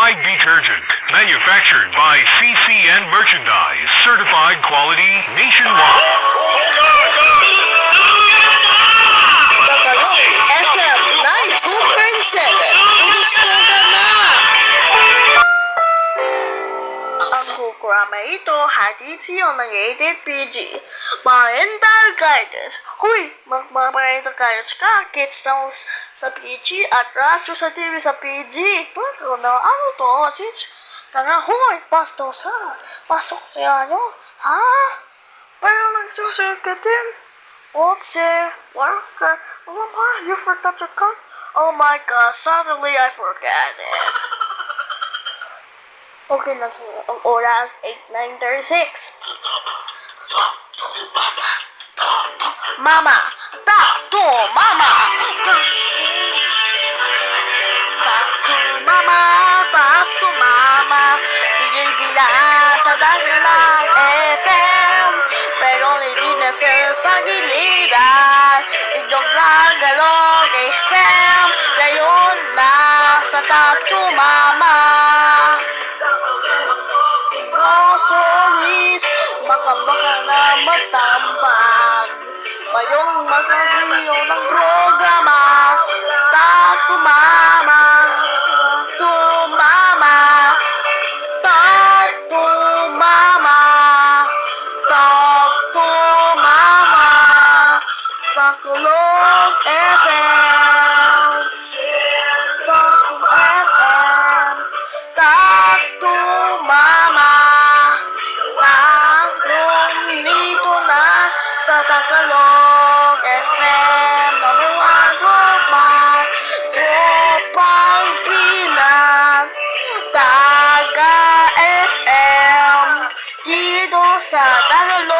Tide detergent, manufactured by CCN Merchandise, certified quality nationwide. FM 92.7. Gusto ka na! Ang programa ito hatid sa iyo ng Rated PG. Parental guidance. Huy! Magpaparental guidance ka. Kids na sa PG at radyo sa TV sa PG. Ito na ano to? Tara, huy! Pasok siya nyo. Ha? Pero nagsusunod ka din. What's it? Worker? Mama, you forgot your card? Oh my god, suddenly I forgot it. Okay na po, ang oras 8:36. Mama! Talk to mama! Talk to mama! Sige bilang sa Dahilan FM. Pero hindi na sila sa giliran. Inyong Tagalog FM. Ngayon na sa Talk to Mama. Stories, baka na matambag. Mayong magkasiyo ng programa. Talk to Mama. To Mama. Talk to Mama. Talk to Mama. Tagalog FM. Talk to FM. Talk to Mama. Dito na sa Tagalog FM. Number 1 tropang Pinag. Taga FM. Dito sa Tagalog